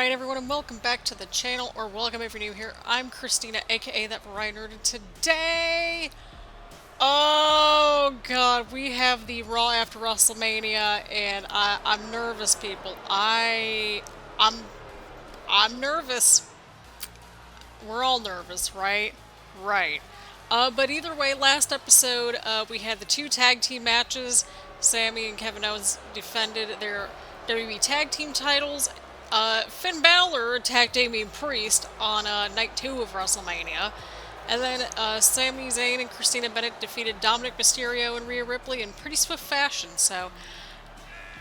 Alright everyone, and welcome back to the channel, or welcome if you're new here. I'm Christina, aka That Variety Nerd, and today... Oh god, we have the Raw after WrestleMania, and I'm nervous, people. I'm nervous. We're all nervous, right? Right. But either way, last episode, we had the two tag team matches. Sami and Kevin Owens defended their WWE tag team titles. Finn Balor attacked Damian Priest on night 2 of WrestleMania. And then Sami Zayn and Christina Bennett defeated Dominik Mysterio and Rhea Ripley in pretty swift fashion. So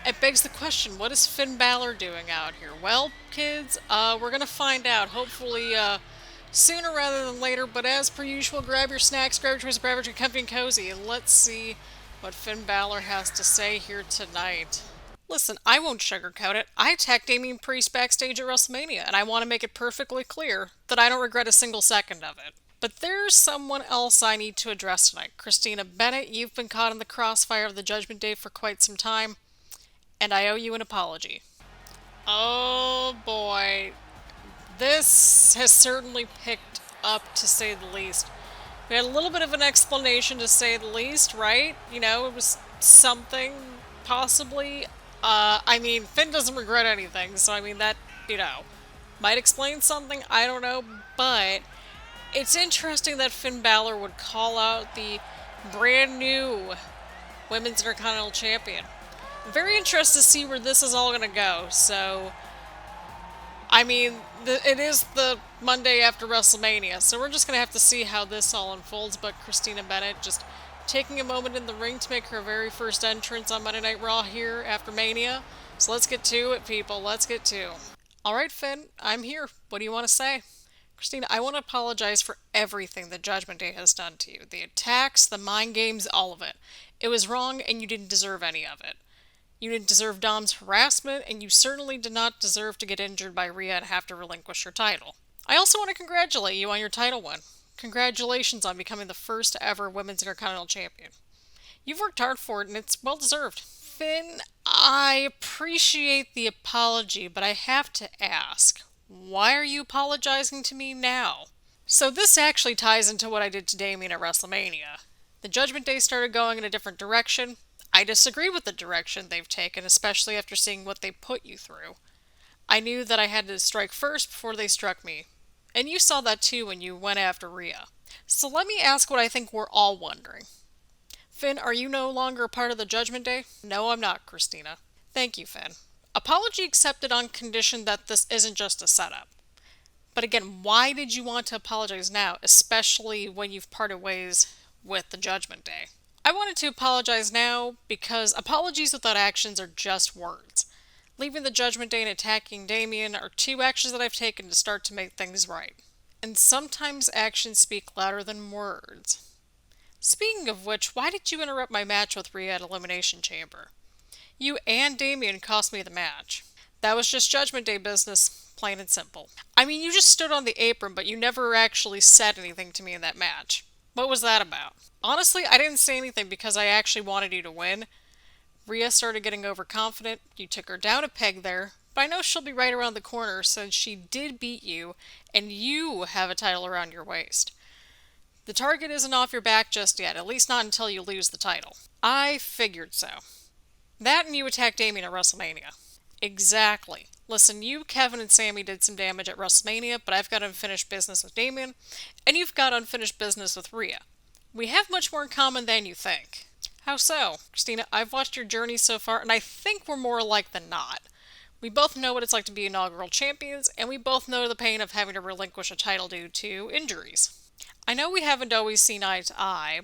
it begs the question, what is Finn Balor doing out here? Well, kids, we're going to find out. Hopefully sooner rather than later. But as per usual, grab your snacks, grab your choice, grab your comfy and cozy, and let's see what Finn Balor has to say here tonight. Listen, I won't sugarcoat it. I attacked Damian Priest backstage at WrestleMania, and I want to make it perfectly clear that I don't regret a single second of it. But there's someone else I need to address tonight. Christina Bennett, you've been caught in the crossfire of the Judgment Day for quite some time, and I owe you an apology. Oh boy. This has certainly picked up, to say the least. We had a little bit of an explanation, to say the least, right? You know, it was something, possibly. I mean, Finn doesn't regret anything, so I mean, that, you know, might explain something, I don't know, but it's interesting that Finn Balor would call out the brand new Women's Intercontinental Champion. I'm very interested to see where this is all gonna go, so, I mean, it is the Monday after WrestleMania, so we're just gonna have to see how this all unfolds, but Christina Bennett just taking a moment in the ring to make her very first entrance on Monday Night Raw here after Mania. So let's get to it, people. Let's get to it. Alright, Finn, I'm here. What do you want to say? Christina, I want to apologize for everything the Judgment Day has done to you. The attacks, the mind games, all of it. It was wrong, and you didn't deserve any of it. You didn't deserve Dom's harassment, and you certainly did not deserve to get injured by Rhea and have to relinquish your title. I also want to congratulate you on your title win. Congratulations on becoming the first ever Women's Intercontinental Champion. You've worked hard for it, and it's well-deserved. Finn, I appreciate the apology, but I have to ask, why are you apologizing to me now? So this actually ties into what I did to Damian at WrestleMania. The Judgment Day started going in a different direction. I disagree with the direction they've taken, especially after seeing what they put you through. I knew that I had to strike first before they struck me. And you saw that too when you went after Rhea. So let me ask what I think we're all wondering. Finn, are you no longer a part of the Judgment Day? No, I'm not, Christina. Thank you, Finn. Apology accepted on condition that this isn't just a setup. But again, why did you want to apologize now, especially when you've parted ways with the Judgment Day? I wanted to apologize now because apologies without actions are just words. Leaving the Judgment Day and attacking Damian are two actions that I've taken to start to make things right. And sometimes actions speak louder than words. Speaking of which, why did you interrupt my match with Rhea at Elimination Chamber? You and Damian cost me the match. That was just Judgment Day business, plain and simple. I mean, you just stood on the apron, but you never actually said anything to me in that match. What was that about? Honestly, I didn't say anything because I actually wanted you to win. Rhea started getting overconfident, you took her down a peg there, but I know she'll be right around the corner since she did beat you, and you have a title around your waist. The target isn't off your back just yet, at least not until you lose the title. I figured so. That and you attacked Damian at WrestleMania. Exactly. Listen, you, Kevin, and Sami did some damage at WrestleMania, but I've got unfinished business with Damian, and you've got unfinished business with Rhea. We have much more in common than you think. How so? Christina, I've watched your journey so far, and I think we're more alike than not. We both know what it's like to be inaugural champions, and we both know the pain of having to relinquish a title due to injuries. I know we haven't always seen eye to eye,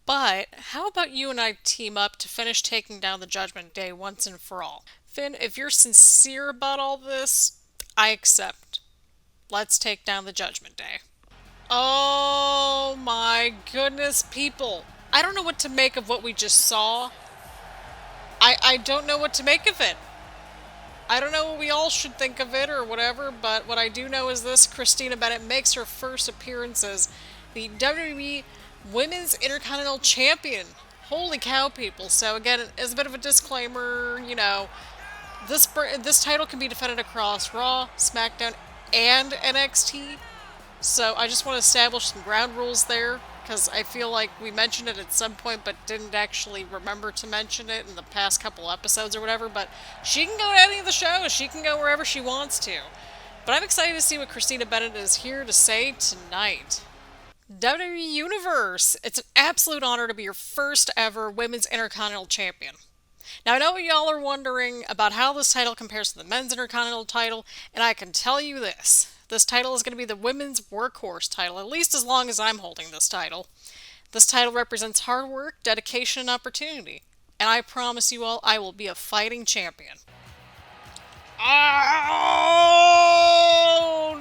but how about you and I team up to finish taking down the Judgment Day once and for all? Finn, if you're sincere about all this, I accept. Let's take down the Judgment Day. Oh my goodness, people. I don't know what to make of what we just saw. I don't know what to make of it. I don't know what we all should think of it or whatever, but what I do know is this: Christina Bennett makes her first appearance as the WWE Women's Intercontinental Champion. Holy cow, people. So again, as a bit of a disclaimer, you know, This title can be defended across Raw, SmackDown, and NXT. So I just want to establish some ground rules there because I feel like we mentioned it at some point but didn't actually remember to mention it in the past couple episodes or whatever. But she can go to any of the shows. She can go wherever she wants to. But I'm excited to see what Christina Bennett is here to say tonight. WWE Universe! It's an absolute honor to be your first ever Women's Intercontinental Champion. Now, I know y'all are wondering about how this title compares to the Men's Intercontinental title, and I can tell you this. This title is going to be the Women's Workhorse title, at least as long as I'm holding this title. This title represents hard work, dedication, and opportunity. And I promise you all, I will be a fighting champion. Oh,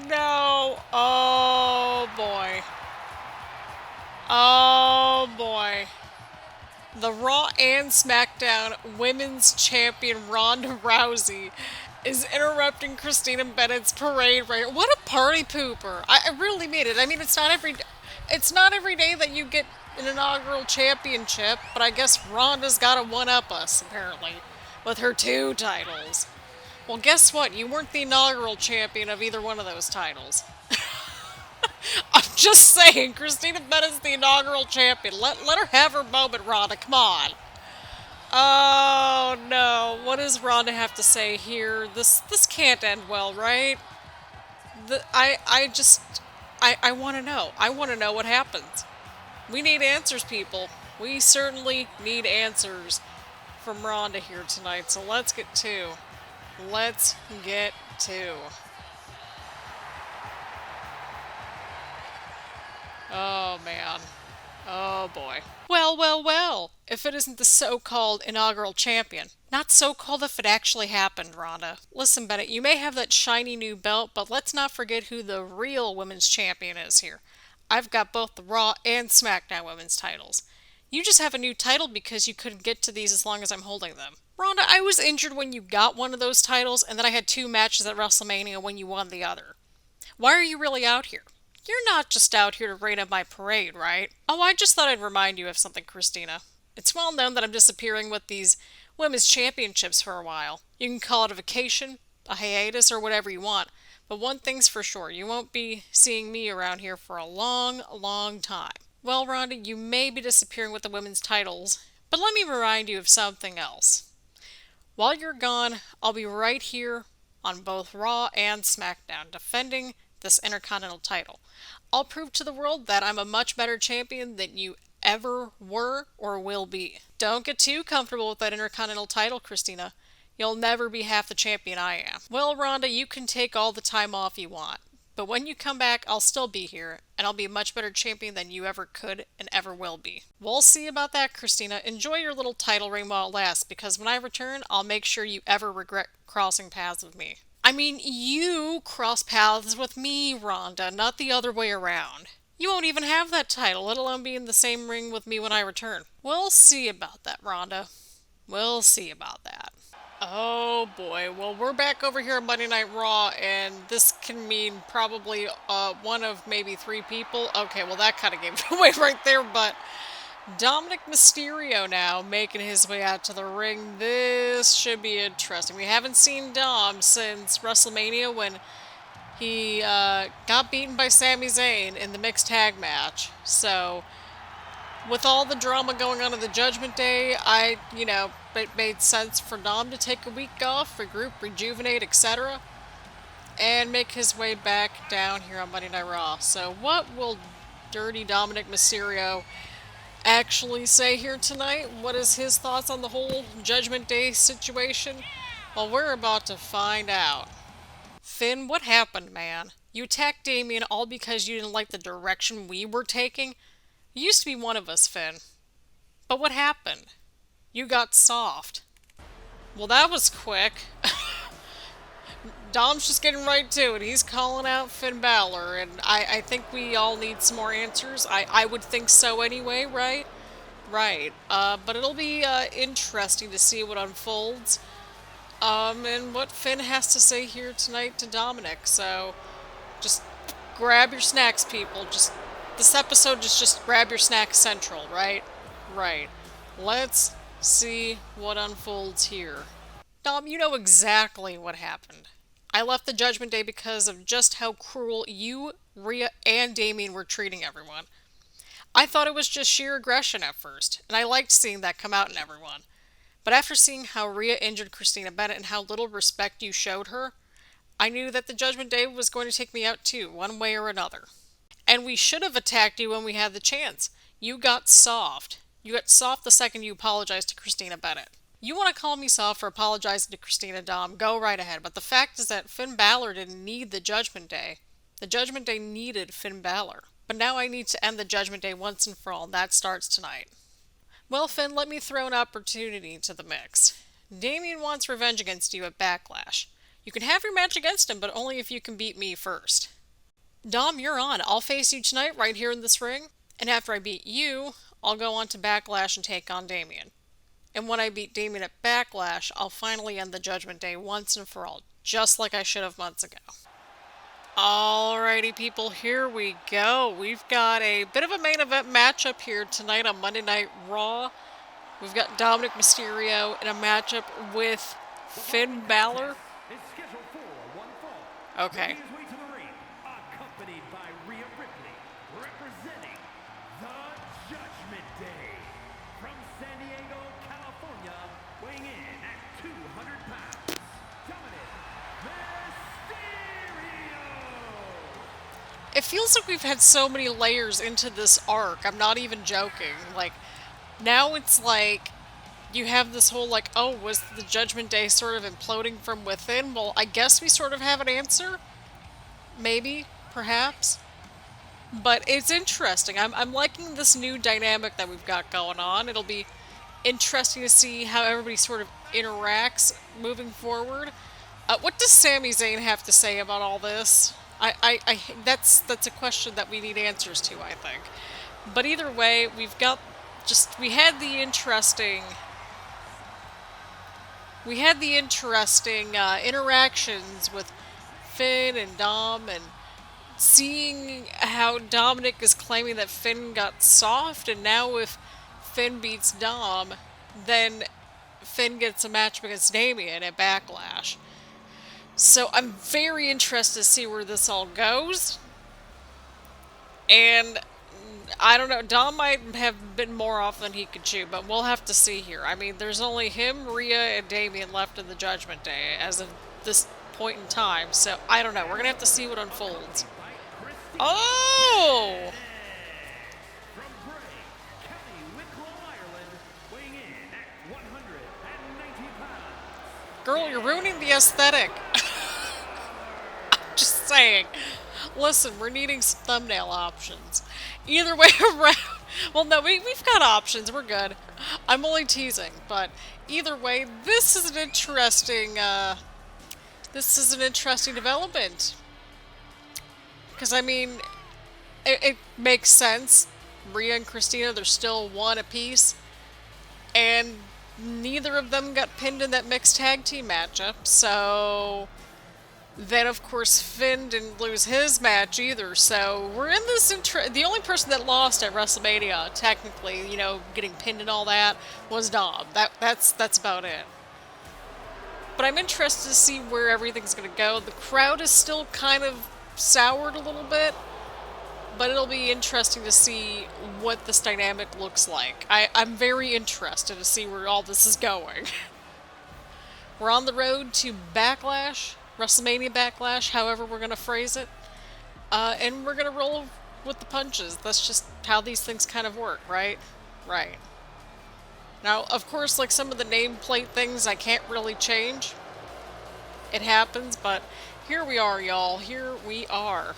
no. Oh, boy. Oh, boy. The Raw and SmackDown Women's Champion Ronda Rousey is interrupting Christina Bennett's parade right here. What a party pooper. I really mean it. I mean, it's not every day that you get an inaugural championship, but I guess Ronda's got to one-up us, apparently, with her 2 titles. Well, guess what? You weren't the inaugural champion of either one of those titles. I'm just saying, Christina Bennett's the inaugural champion. Let her have her moment, Ronda. Come on. Oh, no. What does Ronda have to say here? This can't end well, right? I want to know. I want to know what happens. We need answers, people. We certainly need answers from Ronda here tonight. So let's get to. Let's get to. Oh, man. Oh, boy. Well, well, well. If it isn't the so-called inaugural champion. Not so-called if it actually happened, Ronda. Listen, Bennett, you may have that shiny new belt, but let's not forget who the real women's champion is here. I've got both the Raw and SmackDown women's titles. You just have a new title because you couldn't get to these as long as I'm holding them. Ronda, I was injured when you got one of those titles, and then I had 2 matches at WrestleMania when you won the other. Why are you really out here? You're not just out here to rain on my parade, right? Oh, I just thought I'd remind you of something, Christina. It's well known that I'm disappearing with these women's championships for a while. You can call it a vacation, a hiatus, or whatever you want. But one thing's for sure, you won't be seeing me around here for a long, long time. Well, Ronda, you may be disappearing with the women's titles, but let me remind you of something else. While you're gone, I'll be right here on both Raw and SmackDown defending this Intercontinental title. I'll prove to the world that I'm a much better champion than you ever were or will be. Don't get too comfortable with that Intercontinental title, Christina. You'll never be half the champion I am. Well, Ronda, you can take all the time off you want. But when you come back, I'll still be here, and I'll be a much better champion than you ever could and ever will be. We'll see about that, Christina. Enjoy your little title reign while it lasts, because when I return, I'll make sure you ever regret crossing paths with me. I mean, you cross paths with me, Ronda, not the other way around. You won't even have that title, let alone be in the same ring with me when I return. We'll see about that, Ronda. We'll see about that. Oh boy, well we're back over here on Monday Night Raw, and this can mean probably one of maybe 3 people. Okay, well that kind of gave it away right there, but Dominik Mysterio now making his way out to the ring. This should be interesting. We haven't seen Dom since WrestleMania when he got beaten by Sami Zayn in the mixed tag match. So, with all the drama going on in the Judgment Day, it made sense for Dom to take a week off, regroup, rejuvenate, etc., and make his way back down here on Monday Night Raw. So, what will Dirty Dominik Mysterio actually say here tonight? What is his thoughts on the whole Judgment Day situation? Well, we're about to find out. Finn, what happened, man? You attacked Damian all because you didn't like the direction we were taking? You used to be one of us, Finn. But what happened? You got soft. Well, that was quick. Dom's just getting right to it. He's calling out Finn Balor, and I think we all need some more answers. I would think so anyway, right? Right. But it'll be interesting to see what unfolds. And what Finn has to say here tonight to Dominik. So, just grab your snacks, people. This episode is just grab your snacks central, right? Right. Let's see what unfolds here. Dom, you know exactly what happened. I left the Judgment Day because of just how cruel you, Rhea, and Damian were treating everyone. I thought it was just sheer aggression at first, and I liked seeing that come out in everyone. But after seeing how Rhea injured Christina Bennett and how little respect you showed her, I knew that the Judgment Day was going to take me out too, one way or another. And we should have attacked you when we had the chance. You got soft. You got soft the second you apologized to Christina Bennett. You want to call me soft for apologizing to Christina, Dom, go right ahead. But the fact is that Finn Balor didn't need the Judgment Day. The Judgment Day needed Finn Balor. But now I need to end the Judgment Day once and for all, and that starts tonight. Well, Finn, let me throw an opportunity into the mix. Damian wants revenge against you at Backlash. You can have your match against him, but only if you can beat me first. Dom, you're on. I'll face you tonight right here in this ring, and after I beat you, I'll go on to Backlash and take on Damian. And when I beat Damian at Backlash, I'll finally end the Judgment Day once and for all, just like I should have months ago. Alrighty, people, here we go. We've got a bit of a main event matchup here tonight on Monday Night Raw. We've got Dominik Mysterio in a matchup with Finn Balor. Okay. Accompanied by Rhea Ripley, representing the Judgment Day. From San Diego, California, weighing in at 200 pounds, Dominik Mysterio. It feels like we've had so many layers into this arc. I'm not even joking. Like, now it's like you have this whole like, oh, was the Judgment Day sort of imploding from within? Well, I guess we sort of have an answer. Maybe, perhaps. But it's interesting. I'm liking this new dynamic that we've got going on. It'll be interesting to see how everybody sort of interacts moving forward. What does Sami Zayn have to say about all this? That's a question that we need answers to, I think. But either way, we had the interesting interactions with Finn and Dom, and seeing how Dominik is claiming that Finn got soft, and now if Finn beats Dom, then Finn gets a match against Damian at Backlash. So I'm very interested to see where this all goes. And I don't know, Dom might have been more off than he could chew, but we'll have to see here. I mean, there's only him, Rhea, and Damian left in the Judgment Day as of this point in time, so I don't know. We're gonna have to see what unfolds. Oh! Girl, you're ruining the aesthetic. I'm just saying. Listen, we're needing some thumbnail options. Either way around. Well, no, we've got options. We're good. I'm only teasing, but either way, this is an interesting development. Because, I mean, it makes sense. Rhea and Christina, they're still one apiece. And neither of them got pinned in that mixed tag team matchup, so then, of course, Finn didn't lose his match either, so we're in this the only person that lost at WrestleMania, technically, you know, getting pinned and all that, was Dom. That's about it. But I'm interested to see where everything's going to go. The crowd is still kind of soured a little bit, but it'll be interesting to see what this dynamic looks like. I'm very interested to see where all this is going. We're on the road to Backlash. WrestleMania Backlash, however we're going to phrase it. And we're going to roll with the punches. That's just how these things kind of work, right? Right. Now, of course, like some of the nameplate things I can't really change. It happens, but here we are, y'all. Here we are.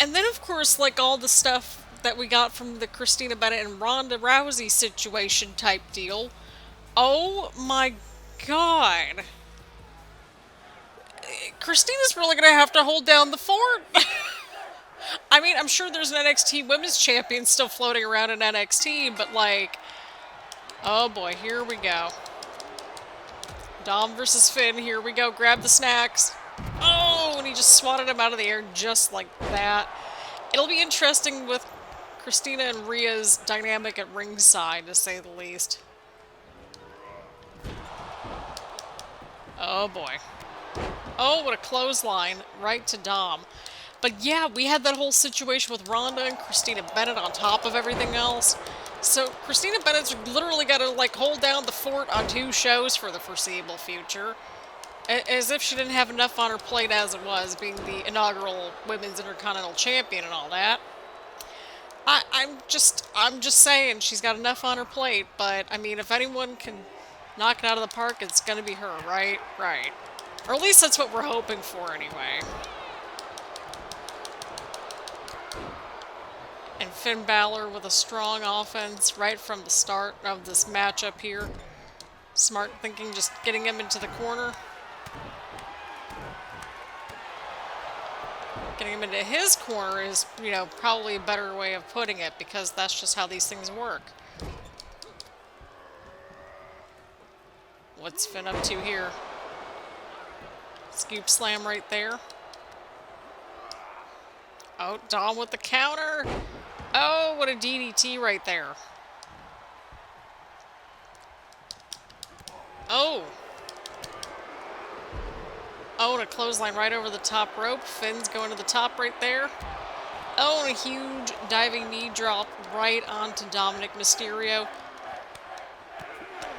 And then, of course, like all the stuff that we got from the Christina Bennett and Ronda Rousey situation type deal. Oh my god. Christina's really going to have to hold down the fort. I mean, I'm sure there's an NXT Women's Champion still floating around in NXT, but like, oh boy, here we go. Dom versus Finn, here we go. Grab the snacks. Oh, and he just swatted him out of the air just like that. It'll be interesting with Christina and Rhea's dynamic at ringside, to say the least. Oh boy. Oh, what a clothesline right to Dom. But yeah, we had that whole situation with Ronda and Christina Bennett on top of everything else. So Christina Bennett's literally got to like hold down the fort on 2 shows for the foreseeable future. As if she didn't have enough on her plate as it was, being the inaugural Women's Intercontinental Champion and all that. I'm just saying she's got enough on her plate, but I mean, if anyone can knock it out of the park, it's gonna be her, right? Right. Or at least that's what we're hoping for anyway. And Finn Balor with a strong offense right from the start of this matchup here. Smart thinking, just getting him into the corner. Getting him into his corner is, you know, probably a better way of putting it, because that's just how these things work. What's Finn up to here? Scoop slam right there. Oh, Dom with the counter. Oh, what a DDT right there. Oh. Oh, and a clothesline right over the top rope. Finn's going to the top right there. Oh, and a huge diving knee drop right onto Dominik Mysterio.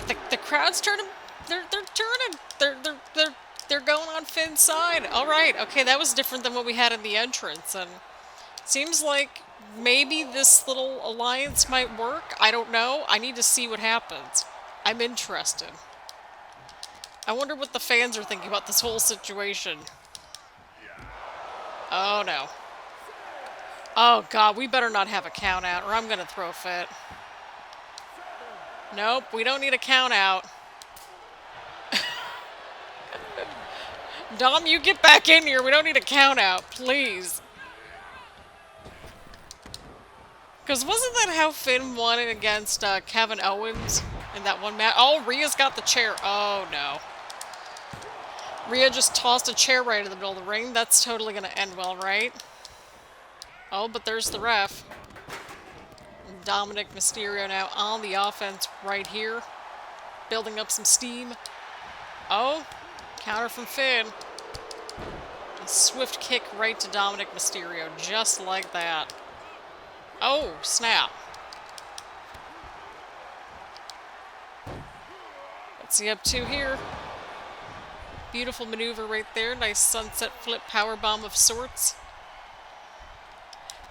The crowd's turning. They're turning. They're going on Finn's side. All right. Okay, that was different than what we had in the entrance, and seems like maybe this little alliance might work. I don't know. I need to see what happens. I'm interested. I wonder what the fans are thinking about this whole situation. Oh, no. Oh, God, we better not have a count out, or I'm going to throw a fit. Nope, we don't need a count out. Dom, you get back in here. We don't need a count out, please. Because wasn't that how Finn won it against Kevin Owens in that one match? Oh, Rhea's got the chair. Oh, no. Rhea just tossed a chair right in the middle of the ring. That's totally going to end well, right? Oh, but there's the ref. Dominik Mysterio now on the offense right here. Building up some steam. Oh, counter from Finn. A swift kick right to Dominik Mysterio, just like that. Oh, snap. What's he up to here? Beautiful maneuver right there. Nice sunset flip powerbomb of sorts.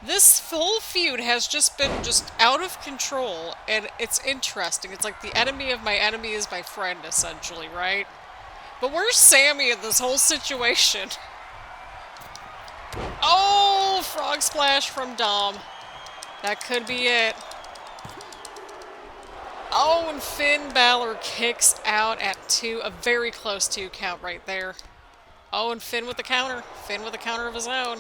This full feud has just been out of control, and it's interesting. It's like the enemy of my enemy is my friend, essentially, right? But where's Sammy in this whole situation? Oh, frog splash from Dom. That could be it. Oh, and Finn Balor kicks out at 2. A very close 2 count right there. Oh, and Finn with the counter. Finn with a counter of his own.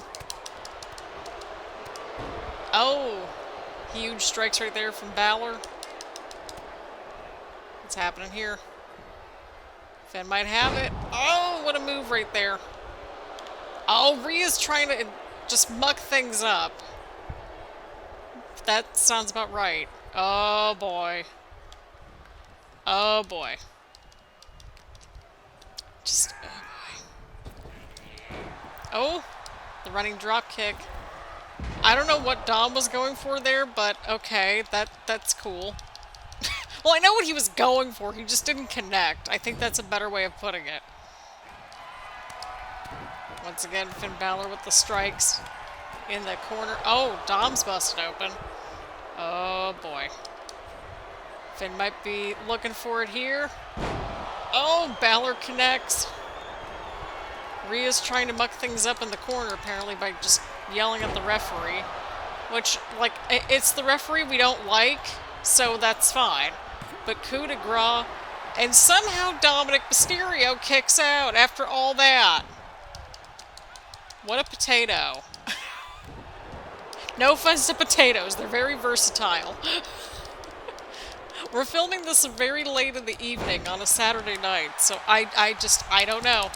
Oh, huge strikes right there from Balor. What's happening here? Finn might have it. Oh, what a move right there. Oh, Rhea's trying to just muck things up. That sounds about right. Oh, boy. Oh, boy. Just, oh, boy. Oh, the running drop kick. I don't know what Dom was going for there, but okay, that's cool. Well, I know what he was going for, he just didn't connect. I think that's a better way of putting it. Once again, Finn Balor with the strikes in the corner. Oh, Dom's busted open. Oh, boy. Finn might be looking for it here. Oh, Balor connects. Rhea's trying to muck things up in the corner, apparently, by just yelling at the referee. Which, like, it's the referee we don't like, so that's fine. But coup de grace. And somehow Dominik Mysterio kicks out after all that. What a potato. No offense to potatoes, they're very versatile. We're filming this very late in the evening on a Saturday night, so I don't know.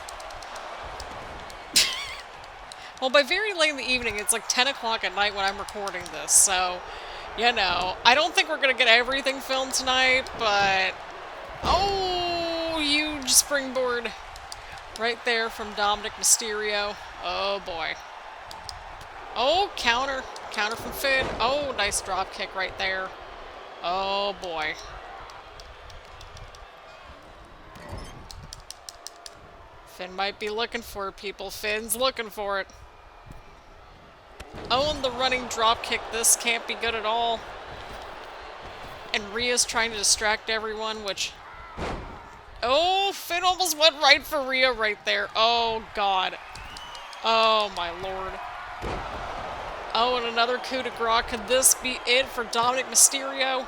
Well, by very late in the evening, it's like 10 o'clock at night when I'm recording this, so You know, I don't think we're gonna get everything filmed tonight, but... Oh, huge springboard right there from Dominik Mysterio. Oh, boy. Oh, counter. Counter from Finn. Oh, nice drop kick right there. Oh, boy. Finn might be looking for it, people. Finn's looking for it. Oh, and the running drop kick. This can't be good at all. And Rhea's trying to distract everyone, which... Oh, Finn almost went right for Rhea right there. Oh, God. Oh, my lord. Oh, and another coup de grace. Could this be it for Dominik Mysterio?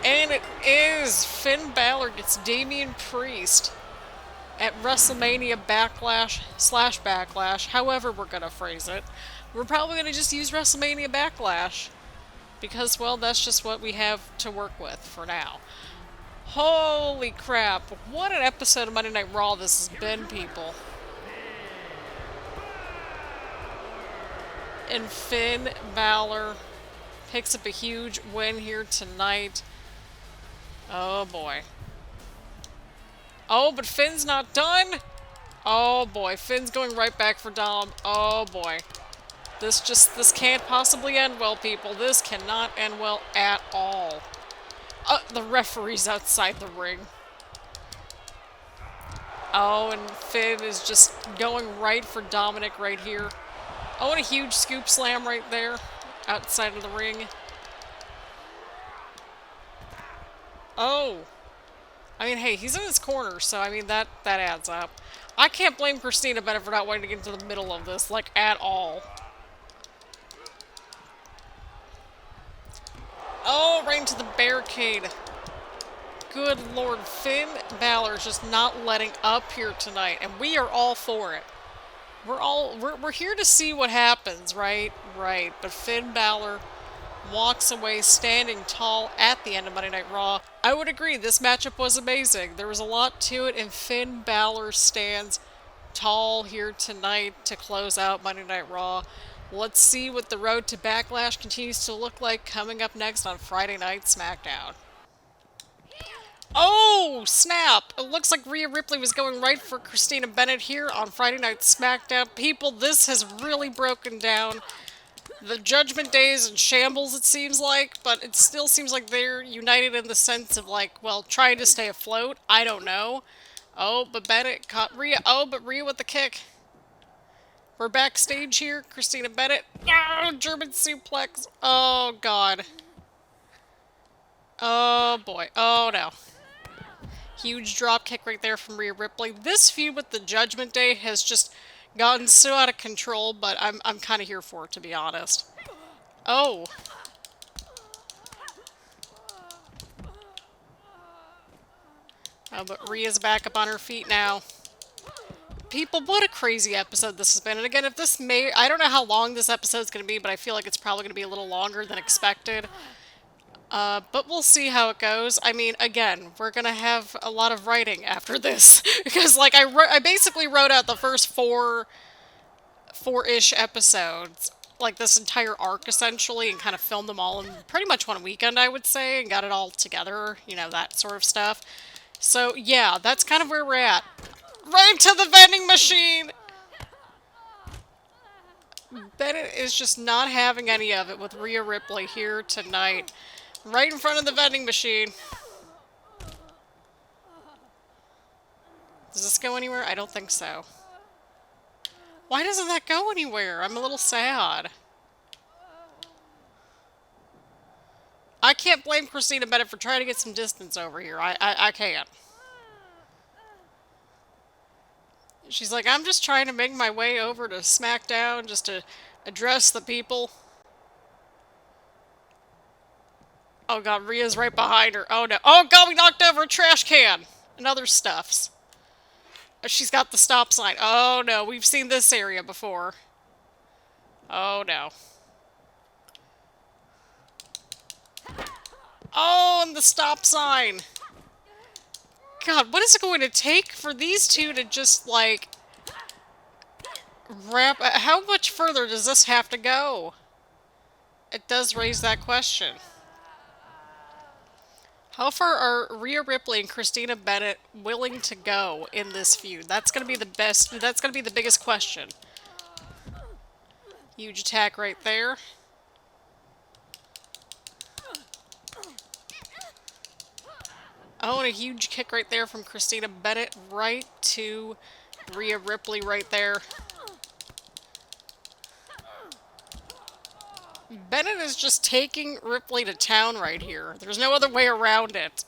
And it is! Finn Balor gets Damian Priest at WrestleMania Backlash, however we're gonna phrase it. We're probably gonna just use WrestleMania Backlash. Because, well, that's just what we have to work with for now. Holy crap. What an episode of Monday Night Raw this has been, people. And Finn Balor picks up a huge win here tonight. Oh, boy. Oh, but Finn's not done. Oh, boy. Finn's going right back for Dom. Oh, boy. This can't possibly end well, people. This cannot end well at all. The referee's outside the ring. Oh, and Finn is just going right for Dominik right here. Oh, and a huge scoop slam right there. Outside of the ring. Oh. I mean, hey, he's in his corner, so, I mean, that adds up. I can't blame Christina Bennett for not wanting to get into the middle of this, like, at all. Oh, right into the barricade. Good lord, Finn Balor's just not letting up here tonight, and we are all for it. We're here to see what happens, right? Right, but Finn Balor walks away standing tall at the end of Monday Night Raw. I would agree, this matchup was amazing. There was a lot to it, and Finn Balor stands tall here tonight to close out Monday Night Raw. Let's see what the road to Backlash continues to look like coming up next on Friday Night Smackdown. Oh, snap! It looks like Rhea Ripley was going right for Christina Bennett here on Friday Night Smackdown. People, this has really broken down. The Judgment Day is in shambles, it seems like, but it still seems like they're united in the sense of, like, well, trying to stay afloat. I don't know. Oh, but Bennett caught Rhea. Oh, but Rhea with the kick. We're backstage here. Christina Bennett. Oh, German suplex. Oh, God. Oh, boy. Oh, no. Huge drop kick right there from Rhea Ripley. This feud with the Judgment Day has just gotten so out of control, but I'm kind of here for it, to be honest. Oh. Oh, but Rhea's back up on her feet now. People, what a crazy episode this has been. And again, if this I don't know how long this episode's going to be, but I feel like it's probably going to be a little longer than expected. But we'll see how it goes. I mean, again, we're going to have a lot of writing after this. Because, like, I basically wrote out the first four-ish episodes. Like, this entire arc, essentially, and kind of filmed them all in pretty much one weekend, I would say, and got it all together. You know, that sort of stuff. So, yeah, that's kind of where we're at. Right to the vending machine! Bennett is just not having any of it with Rhea Ripley here tonight. Right in front of the vending machine. Does this go anywhere? I don't think so. Why doesn't that go anywhere? I'm a little sad. I can't blame Christina Bennett for trying to get some distance over here. I can't. She's like, I'm just trying to make my way over to Smackdown just to address the people. Oh god, Rhea's right behind her. Oh no. Oh god, we knocked over a trash can! And other stuffs. She's got the stop sign. Oh no, we've seen this area before. Oh no. Oh, and the stop sign! God, what is it going to take for these two to just, like, wrap... How much further does this have to go? It does raise that question. How far are Rhea Ripley and Christina Bennett willing to go in this feud? That's going to be the best. That's going to be the biggest question. Huge attack right there. Oh, and a huge kick right there from Christina Bennett right to Rhea Ripley right there. Bennett is just taking Ripley to town right here. There's no other way around it.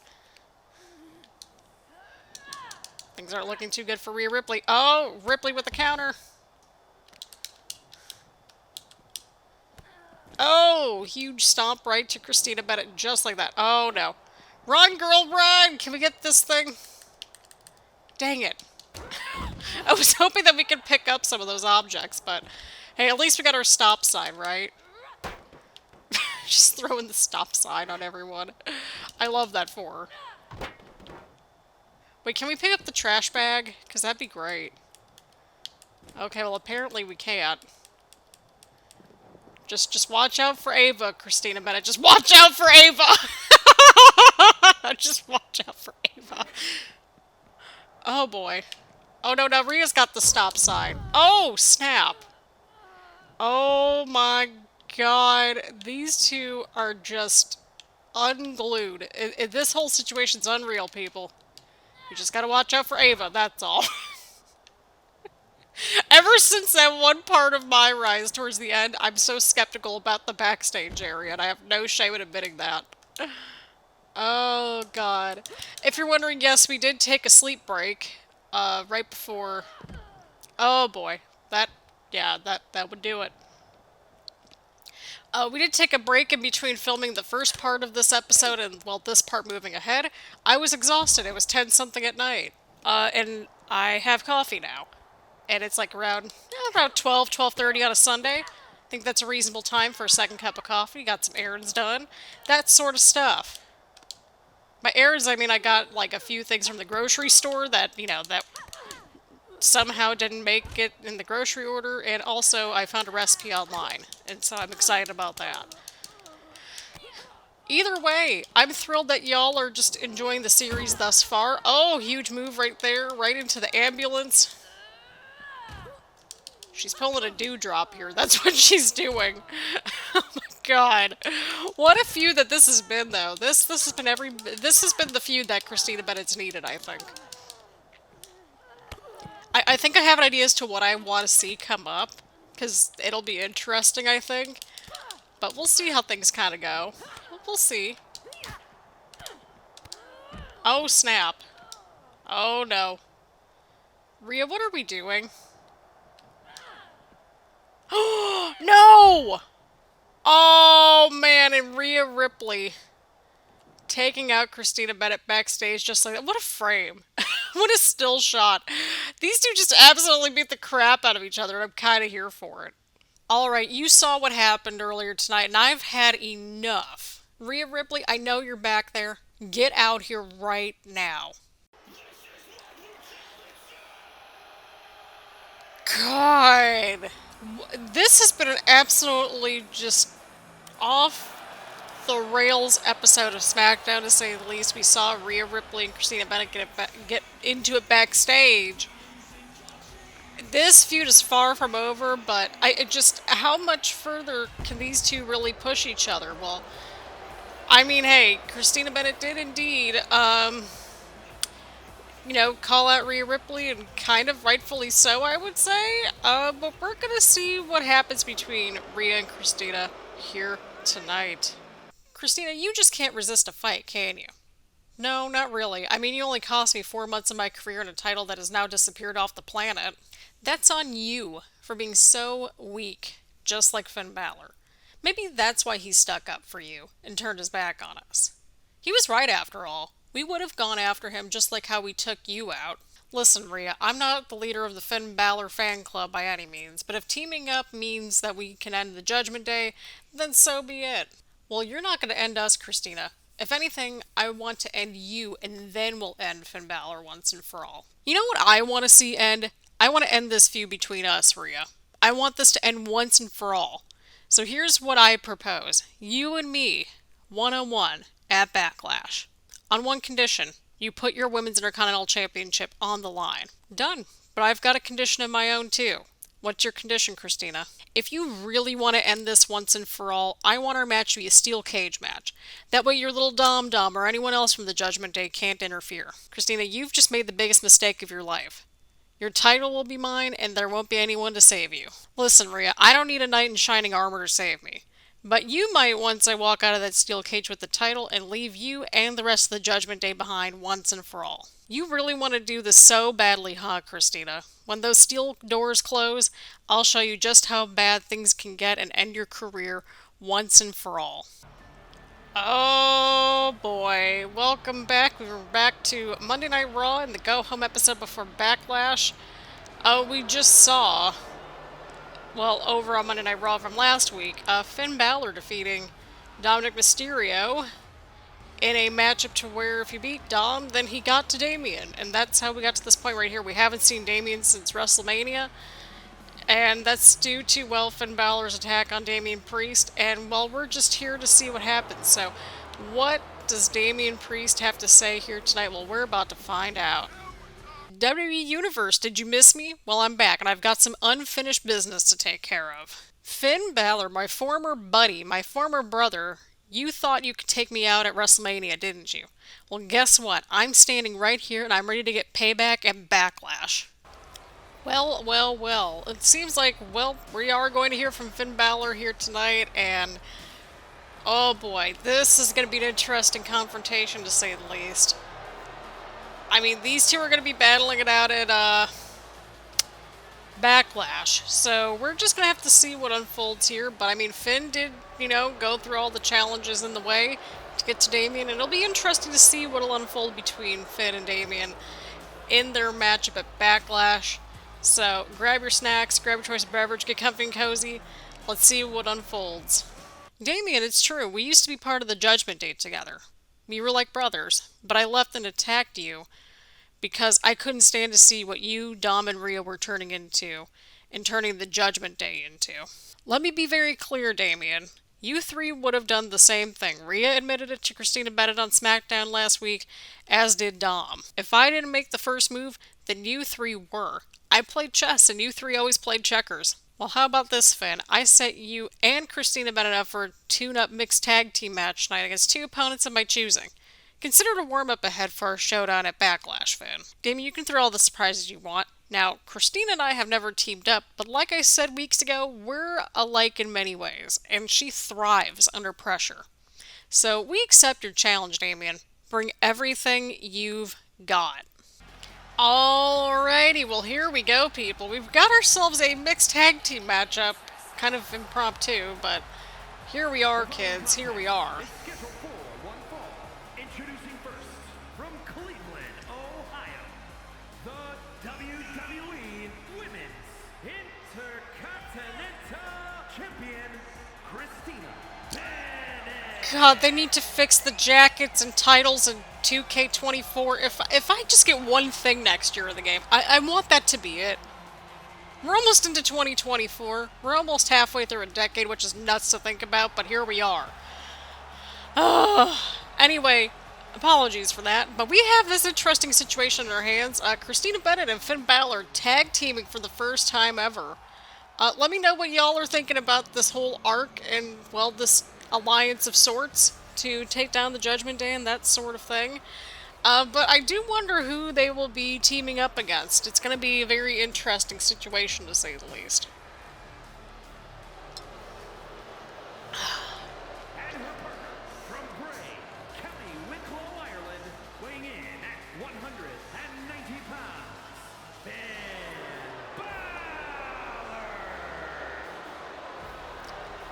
Things aren't looking too good for Rhea Ripley. Oh, Ripley with the counter. Oh, huge stomp right to Christina Bennett just like that. Oh, no. Run, girl, run! Can we get this thing? Dang it. I was hoping that we could pick up some of those objects, but hey, at least we got our stop sign, right? Just throwing the stop sign on everyone. I love that for her. Wait, can we pick up the trash bag? Because that'd be great. Okay, well, apparently we can't. Just watch out for Ava, Christina Bennett. Just watch out for Ava! Just watch out for Ava. Oh, boy. Oh, no, now Rhea's got the stop sign. Oh, snap. Oh, my God. These two are just unglued. This whole situation's unreal, people. You just gotta watch out for Ava, that's all. Ever since that one part of my rise towards the end, I'm so skeptical about the backstage area, and I have no shame in admitting that. Oh, God. If you're wondering, yes, we did take a sleep break, right before... Oh, boy. Yeah, that would do it. We did take a break in between filming the first part of this episode and, well, this part moving ahead. I was exhausted. It was 10-something at night. And I have coffee now. And it's like around 12, 12:30 on a Sunday. I think that's a reasonable time for a second cup of coffee. Got some errands done. That sort of stuff. By errands, I mean I got like a few things from the grocery store that, that somehow didn't make it in the grocery order, and also I found a recipe online, and so I'm excited about that. Either way, I'm thrilled that y'all are just enjoying the series thus far. Oh, huge move right there, right into the ambulance. She's pulling a dewdrop here, that's what she's doing. Oh my God. What a feud that this has been, though. This has been the feud that Christina Bennett's needed, I think. I think I have an idea as to what I want to see come up, because it'll be interesting, I think. But we'll see how things kind of go. We'll see. Oh, snap. Oh, no. Rhea, what are we doing? No! Oh, man, and Rhea Ripley taking out Christina Bennett backstage just like that. What a frame. What a still shot. These two just absolutely beat the crap out of each other, and I'm kind of here for it. Alright, you saw what happened earlier tonight, and I've had enough. Rhea Ripley, I know you're back there. Get out here right now. God. This has been an absolutely just off the rails episode of Smackdown, to say the least. We saw Rhea Ripley and Christina Bennett get into it backstage. This feud is far from over, but how much further can these two really push each other? Well, I mean, hey, Christina Bennett did indeed, call out Rhea Ripley, and kind of rightfully so, I would say. But we're gonna see what happens between Rhea and Christina here tonight. Christina, you just can't resist a fight, can you? No, not really. I mean, you only cost me 4 months of my career and a title that has now disappeared off the planet. That's on you for being so weak, just like Finn Balor. Maybe that's why he stuck up for you and turned his back on us. He was right after all. We would have gone after him just like how we took you out. Listen, Rhea, I'm not the leader of the Finn Balor fan club by any means, but if teaming up means that we can end the Judgment Day, then so be it. Well, you're not going to end us, Christina. If anything, I want to end you, and then we'll end Finn Balor once and for all. You know what I want to see end? I want to end this feud between us, Rhea. I want this to end once and for all. So here's what I propose. You and me, one-on-one, at Backlash. On one condition, you put your Women's Intercontinental Championship on the line. Done. But I've got a condition of my own too. What's your condition, Christina? If you really want to end this once and for all, I want our match to be a steel cage match. That way your little Dom or anyone else from the Judgment Day can't interfere. Christina, you've just made the biggest mistake of your life. Your title will be mine, and there won't be anyone to save you. Listen, Rhea, I don't need a knight in shining armor to save me. But you might once I walk out of that steel cage with the title and leave you and the rest of the Judgment Day behind once and for all. You really want to do this so badly, huh, Christina? When those steel doors close, I'll show you just how bad things can get and end your career once and for all. Oh boy, welcome back. We were back to Monday Night Raw in the go-home episode before Backlash. We just saw, well, over on Monday Night Raw from last week, Finn Balor defeating Dominik Mysterio in a matchup to where if you beat Dom, then he got to Damian. And that's how we got to this point right here. We haven't seen Damian since WrestleMania. And that's due to, well, Finn Balor's attack on Damian Priest. And, well, we're just here to see what happens. So, what does Damian Priest have to say here tonight? Well, we're about to find out. WWE Universe, did you miss me? Well, I'm back, and I've got some unfinished business to take care of. Finn Balor, my former buddy, my former brother, you thought you could take me out at WrestleMania, didn't you? Well, guess what? I'm standing right here, and I'm ready to get payback at Backlash. Well. It seems like, well, we are going to hear from Finn Balor here tonight, and oh boy, this is going to be an interesting confrontation to say the least. I mean, these two are going to be battling it out at Backlash, so we're just going to have to see what unfolds here, but I mean, Finn did, go through all the challenges in the way to get to Damian, and it'll be interesting to see what will unfold between Finn and Damian in their matchup at Backlash. So, grab your snacks, grab your choice of beverage, get comfy and cozy. Let's see what unfolds. Damian, it's true, we used to be part of the Judgment Day together. We were like brothers, but I left and attacked you because I couldn't stand to see what you, Dom, and Rhea were turning into and turning the Judgment Day into. Let me be very clear, Damian. You three would have done the same thing. Rhea admitted it to Christina Bennett on Smackdown last week, as did Dom. If I didn't make the first move, then you three were. I played chess, and you three always played checkers. Well, how about this, Finn? I set you and Christina Bennett up for a tune-up mixed tag team match tonight against two opponents of my choosing. Consider it a warm-up ahead for our showdown at Backlash, Finn. Damian, you can throw all the surprises you want. Now, Christina and I have never teamed up, but like I said weeks ago, we're alike in many ways, and she thrives under pressure. So we accept your challenge, Damian. Bring everything you've got. Alrighty, well here we go, people. We've got ourselves a mixed tag team matchup. Kind of impromptu, but here we are, kids. Here we are. Scheduled for one fall. Introducing first, from Cleveland, Ohio, the WWE Women's Intercontinental Champion, Christina Bennett. God, they need to fix the jackets and titles and 2K24. If I just get one thing next year in the game, I want that to be it. We're almost into 2024. We're almost halfway through a decade, which is nuts to think about, but here we are. Anyway, apologies for that, but we have this interesting situation in our hands. Christina Bennett and Finn Balor tag teaming for the first time ever. Let me know what y'all are thinking about this whole arc and, well, this alliance of sorts to take down the Judgment Day and that sort of thing. But I do wonder who they will be teaming up against. It's going to be a very interesting situation, to say the least. And her partner, from Bray, County Wicklow, Ireland, weighing in at 190 pounds, Finn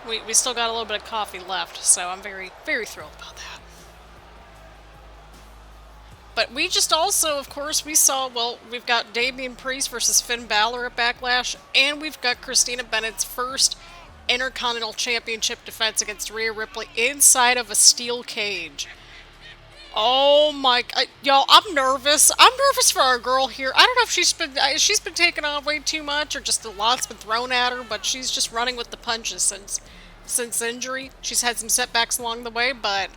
Balor. We still got a little bit of coffee left, so I'm very, very thrilled about that. But we just also, of course, we saw, well, we've got Damian Priest versus Finn Balor at Backlash, and we've got Christina Bennett's first Intercontinental Championship defense against Rhea Ripley inside of a steel cage. Oh my, y'all, I'm nervous. I'm nervous for our girl here. I don't know if she's been taking on way too much or just a lot's been thrown at her, but she's just running with the punches since since injury. She's had some setbacks along the way, but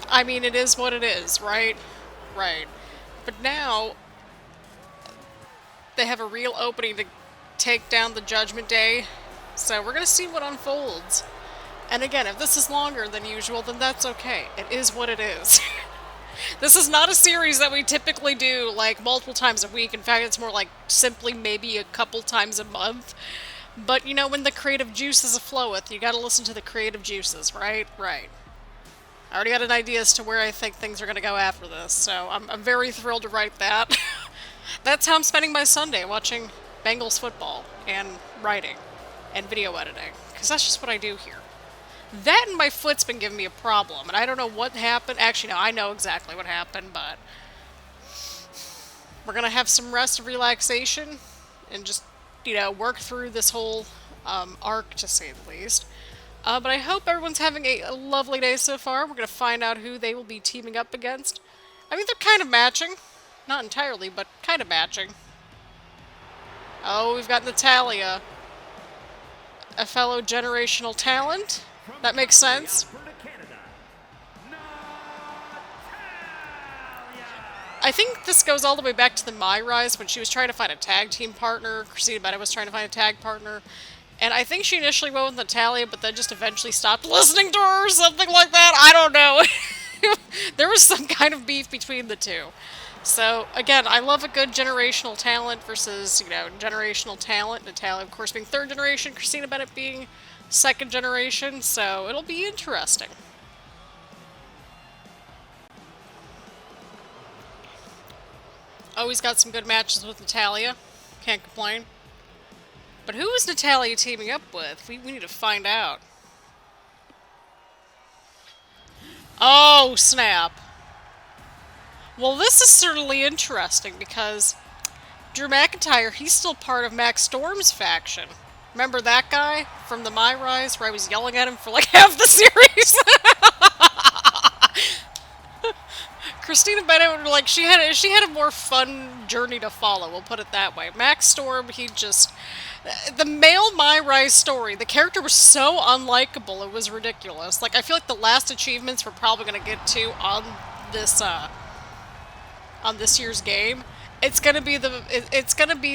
I mean, it is what it is, right? Right. But now they have a real opening to take down the Judgment Day, so we're gonna see what unfolds. And again, if this is longer than usual, then that's okay. It is what it is. This is not a series that we typically do, like, multiple times a week. In fact, it's more like simply maybe a couple times a month. But, you know, when the creative juices are floweth, you gotta listen to the creative juices, right? Right. I already got an idea as to where I think things are gonna go after this, so I'm very thrilled to write that. That's how I'm spending my Sunday, watching Bengals football, and writing, and video editing. Because that's just what I do here. That and my foot's been giving me a problem, and I don't know what happened. Actually, no, I know exactly what happened, but we're gonna have some rest and relaxation, and just, you know, work through this whole arc, to say the least. But I hope everyone's having a lovely day so far. We're gonna find out who they will be teaming up against. I mean, they're kind of matching. Not entirely, but kind of matching. Oh, we've got Natalya, a fellow generational talent. That makes sense. I think this goes all the way back to the My Rise when she was trying to find a tag team partner. Christina Bennett was trying to find a tag partner. And I think she initially went with Natalya, but then just eventually stopped listening to her or something like that. I don't know. There was some kind of beef between the two. So, again, I love a good generational talent versus, you know, generational talent. Natalya, of course, being third generation, Christina Bennett being second generation, so it'll be interesting. Always got some good matches with Natalya. Can't complain. But who is Natalya teaming up with? We need to find out. Oh, snap. Well, this is certainly interesting because Drew McIntyre, he's still part of Max Storm's faction. Remember that guy from the My Rise where I was yelling at him for like half the series? Christina Bennett, like, she had a more fun journey to follow, we'll put it that way. Max Storm, he just... The male My Rise story, the character was so unlikable, it was ridiculous. Like, I feel like the last achievements we're probably going to get to on this year's game, it's gonna be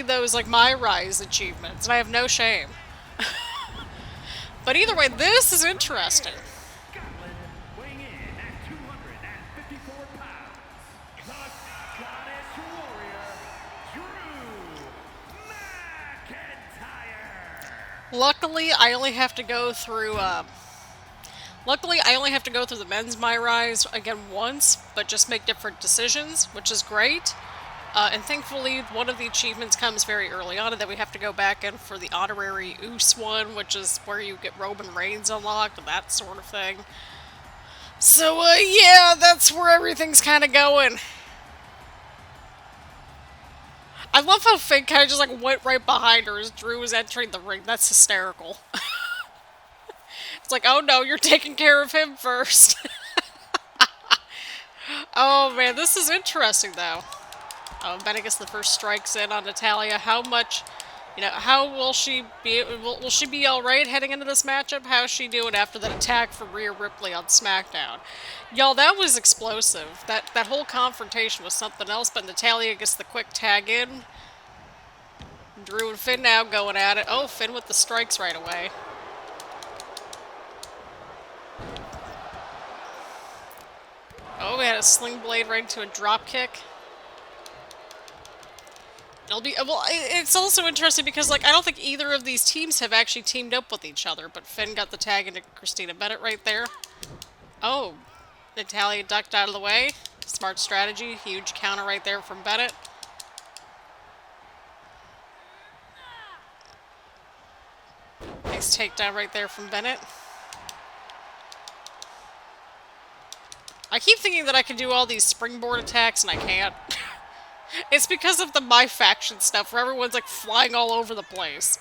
those like My Rise achievements, and I have no shame. But either way, this is interesting. Luckily, I only have to go through. Luckily, I only have to go through the men's My Rise again once, but just make different decisions, which is great. And thankfully, one of the achievements comes very early on, and then we have to go back in for the honorary Oos one, which is where you get Roman Reigns unlocked, and that sort of thing. So, yeah, that's where everything's kind of going. I love how Finn kind of just, like, went right behind her as Drew was entering the ring. That's hysterical. It's like, oh no, you're taking care of him first. Oh man, this is interesting though. Ben, I guess the first strike's in on Natalya. How much, you know, how will she be, will she be alright heading into this matchup? How's she doing after that attack from Rhea Ripley on Smackdown? Y'all, that was explosive. That whole confrontation was something else, but Natalya gets the quick tag in. Drew and Finn now going at it. Oh, Finn with the strikes right away. Oh, we had a sling blade right into a drop kick. It'll be, well, it's also interesting because, like, I don't think either of these teams have actually teamed up with each other, but Finn got the tag into Christina Bennett right there. Oh, Natalya ducked out of the way. Smart strategy. Huge counter right there from Bennett. Nice takedown right there from Bennett. I keep thinking that I can do all these springboard attacks, and I can't. It's because of the My Faction stuff, where everyone's, like, flying all over the place.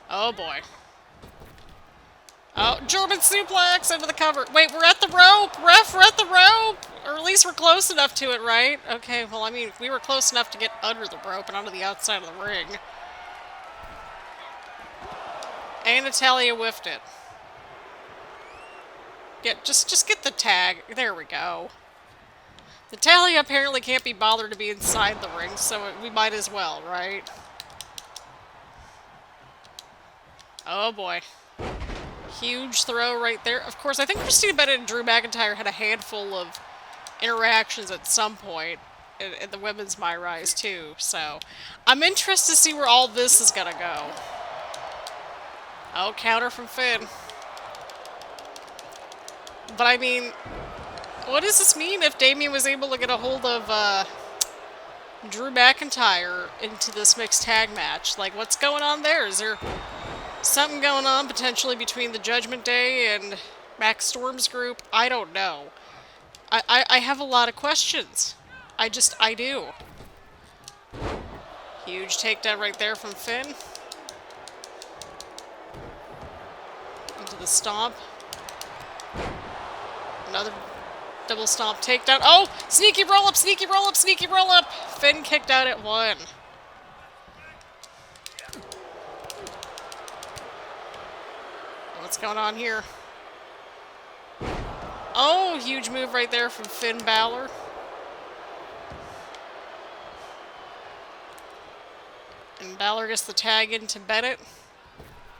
Oh, boy. Oh, German suplex into the cover. Wait, we're at the rope! Ref, we're at the rope! Or at least we're close enough to it, right? Okay, well, I mean, we were close enough to get under the rope and onto the outside of the ring. And Natalya whiffed it. Yeah, just get the tag. There we go. Natalya apparently can't be bothered to be inside the ring, so we might as well, right? Oh boy. Huge throw right there. Of course, I think Christina Bennett and Drew McIntyre had a handful of interactions at some point in the women's My Rise too, so I'm interested to see where all this is gonna go. Oh, counter from Finn. But I mean, what does this mean if Damian was able to get a hold of Drew McIntyre into this mixed tag match? Like, what's going on there? Is there something going on potentially between the Judgment Day and Max Storm's group? I don't know. I have a lot of questions. I do. Huge takedown right there from Finn. Into the stomp. Another double stomp takedown. Oh! Sneaky roll up, sneaky roll up, sneaky roll up! Finn kicked out at 1. What's going on here? Oh, huge move right there from Finn Balor. And Balor gets the tag into Bennett.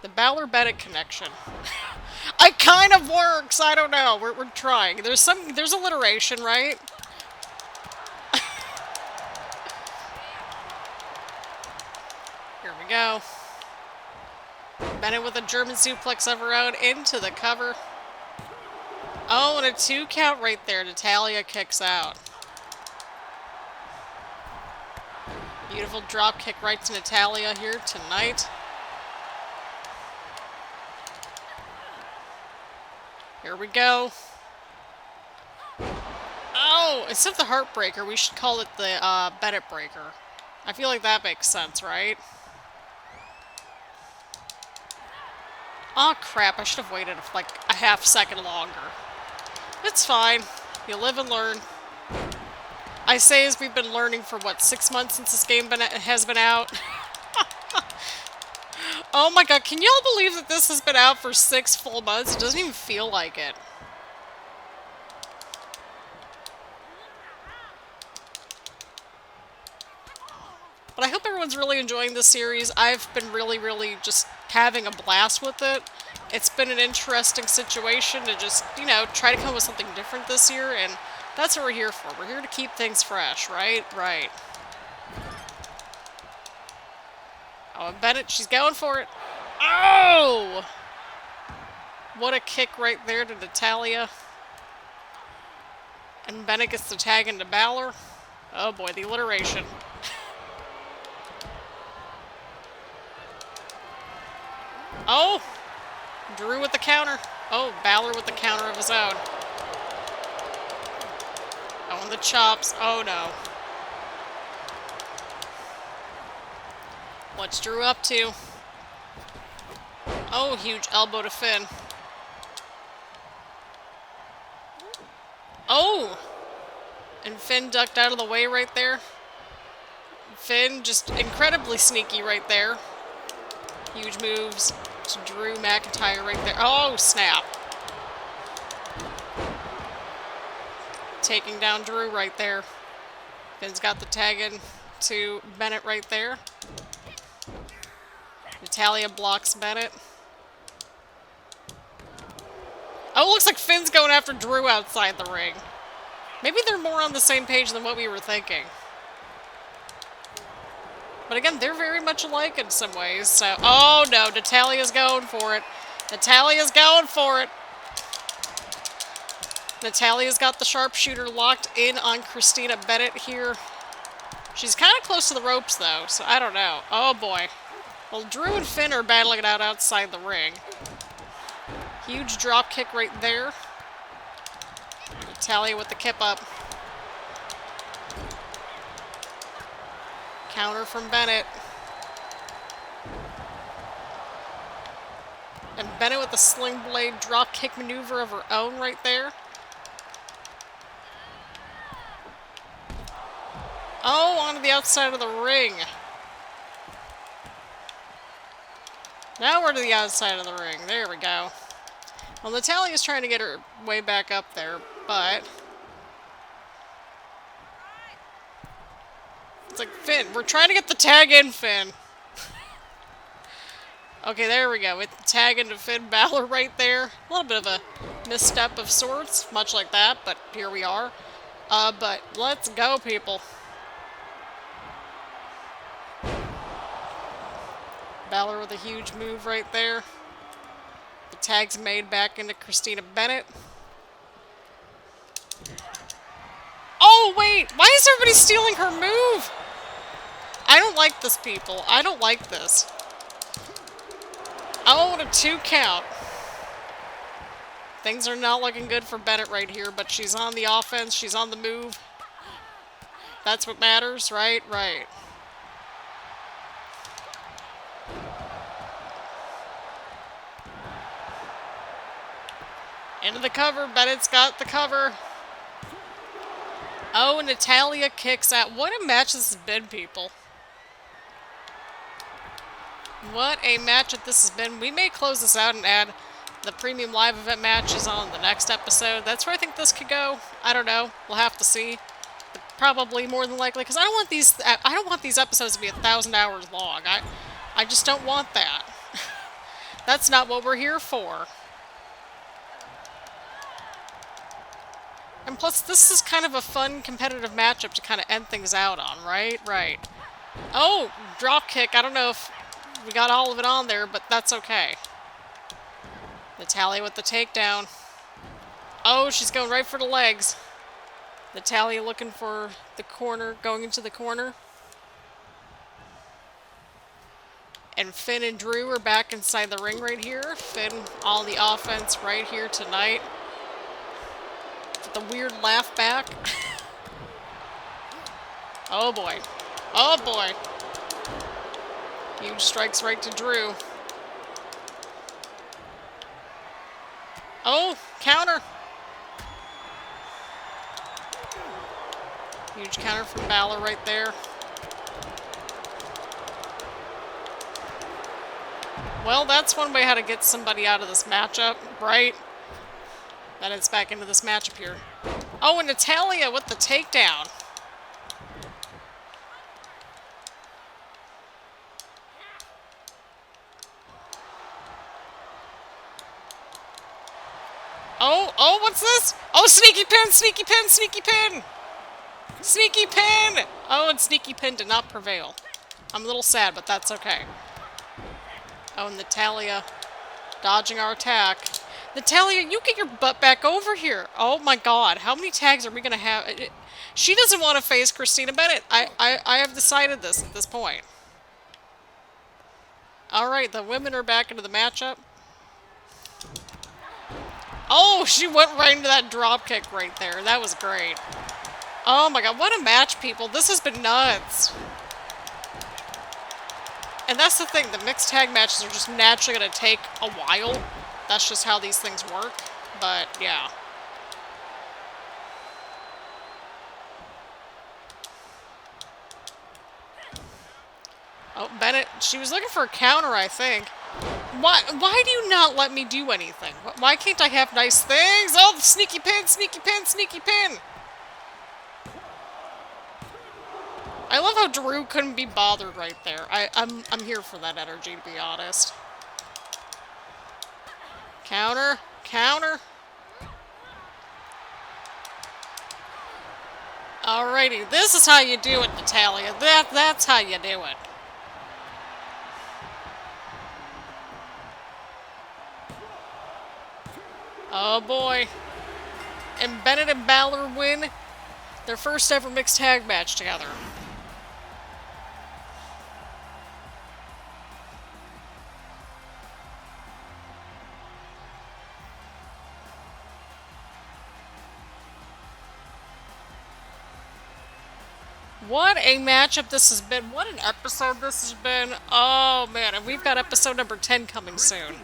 The Balor-Bennett connection. It kind of works. I don't know. We're trying. There's alliteration, right? Here we go. Bennett with a German suplex of her own into the cover. Oh, and a 2 count right there. Natalya kicks out. Beautiful drop kick right to Natalya here tonight. Here we go. Oh, instead of the Heartbreaker, we should call it the Bennett Breaker. I feel like that makes sense, right? Oh crap, I should have waited like a half second longer. It's fine. You live and learn. I say as we've been learning for what, 6 months since this game has been out? Oh my god, can y'all believe that this has been out for 6 full months? It doesn't even feel like it. But I hope everyone's really enjoying this series. I've been really just having a blast with it. It's been an interesting situation to just, you know, try to come up with something different this year, and that's what we're here for. We're here to keep things fresh, right? Right. Oh, and Bennett, she's going for it. Oh! What a kick right there to Natalya. And Bennett gets the tag into Balor. Oh boy, the alliteration. Oh! Drew with the counter. Oh, Balor with the counter of his own. Oh, and the chops. Oh no. What's Drew up to? Oh, huge elbow to Finn. Oh! And Finn ducked out of the way right there. Finn just incredibly sneaky right there. Huge moves to Drew McIntyre right there. Oh, snap. Taking down Drew right there. Finn's got the tag in to Bennett right there. Natalya blocks Bennett. Oh, it looks like Finn's going after Drew outside the ring. Maybe they're more on the same page than what we were thinking. But again, they're very much alike in some ways, so... Oh, no, Natalya's going for it. Natalya's going for it. Natalya's got the sharpshooter locked in on Christina Bennett here. She's kind of close to the ropes, though, so I don't know. Oh, boy. Well, Drew and Finn are battling it out outside the ring. Huge drop kick right there. Natalya with the kip up. Counter from Bennett. And Bennett with the sling blade drop kick maneuver of her own right there. Oh, onto the outside of the ring. Now we're to the outside of the ring. There we go. Well, Natalya's trying to get her way back up there, but... It's like, Finn, we're trying to get the tag in, Finn. Okay, there we go. With the tag into Finn Balor right there. A little bit of a misstep of sorts, much like that, but here we are. But let's go, people. Balor with a huge move right there. The tag's made back into Christina Bennett. Oh, wait! Why is everybody stealing her move? I don't like this, people. I don't like this. Oh, and a 2 count. Things are not looking good for Bennett right here, but she's on the offense. She's on the move. That's what matters, right? Right. Into the cover. Bennett's got the cover. Oh, and Natalya kicks out. What a match this has been, people. What a matchup this has been. We may close this out and add the premium live event matches on the next episode. That's where I think this could go. I don't know. We'll have to see. But probably more than likely, because I don't want these episodes to be 1,000 hours long. I just don't want that. That's not what we're here for. And plus, this is kind of a fun competitive matchup to kind of end things out on, right? Right. Oh, drop kick. I don't know if we got all of it on there, but that's okay. Natalya with the takedown. Oh, she's going right for the legs. Natalya looking for the corner, going into the corner. And Finn and Drew are back inside the ring right here. Finn on the offense right here tonight. With the weird laugh back. Oh boy. Oh boy. Huge strikes right to Drew. Oh, counter. Huge counter from Balor right there. Well, that's one way how to get somebody out of this matchup, right? Then it's back into this matchup here. Oh, and Natalya with the takedown. Oh, what's this? Oh, sneaky pin, sneaky pin, sneaky pin! Sneaky pin! Oh, and sneaky pin did not prevail. I'm a little sad, but that's okay. Oh, and Natalya dodging our attack. Natalya, you get your butt back over here. Oh my god, how many tags are we going to have? She doesn't want to face Christina Bennett. I have decided this at this point. Alright, the women are back into the matchup. Oh, she went right into that drop kick right there. That was great. Oh my god, what a match, people. This has been nuts. And that's the thing, the mixed tag matches are just naturally going to take a while. That's just how these things work. But, yeah. Oh, Bennett, she was looking for a counter, I think. Why do you not let me do anything? Why can't I have nice things? Oh, sneaky pin, sneaky pin, sneaky pin! I love how Drew couldn't be bothered right there. I'm here for that energy, to be honest. Counter, counter. Alrighty, this is how you do it, Natalya. That's how you do it. Oh boy. And Bennett and Balor win their first ever mixed tag match together. What a matchup this has been. What an episode this has been. Oh man, and we've got episode number 10 coming soon.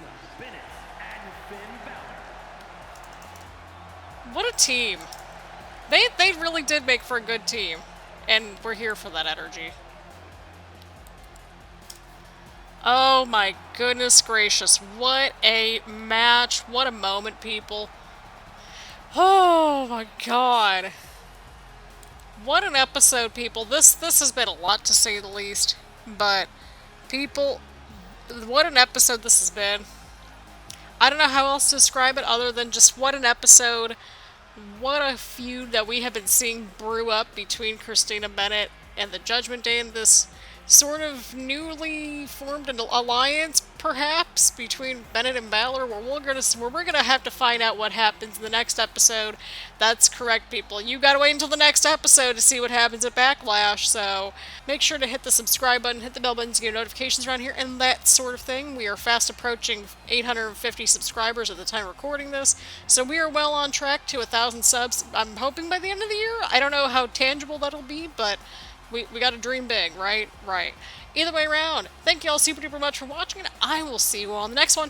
What a team. They really did make for a good team. And we're here for that energy. Oh my goodness gracious. What a match. What a moment, people. Oh my god. What an episode, people. This has been a lot to say the least. But people, what an episode this has been. I don't know how else to describe it other than just what an episode. What a feud that we have been seeing brew up between Christina Bennett and the Judgment Day in this sort of newly formed an alliance, perhaps, between Bennett and Balor, where we're gonna have to find out what happens in the next episode. That's correct, people. You gotta wait until the next episode to see what happens at Backlash. So make sure to hit the subscribe button, hit the bell button to get notifications around here, and that sort of thing. We are fast approaching 850 subscribers at the time of recording this, so we are well on track to 1,000 subs. I'm hoping by the end of the year. I don't know how tangible that'll be, but we got to dream big, right? Right. Either way around, thank you all super duper much for watching, and I will see you all on the next one.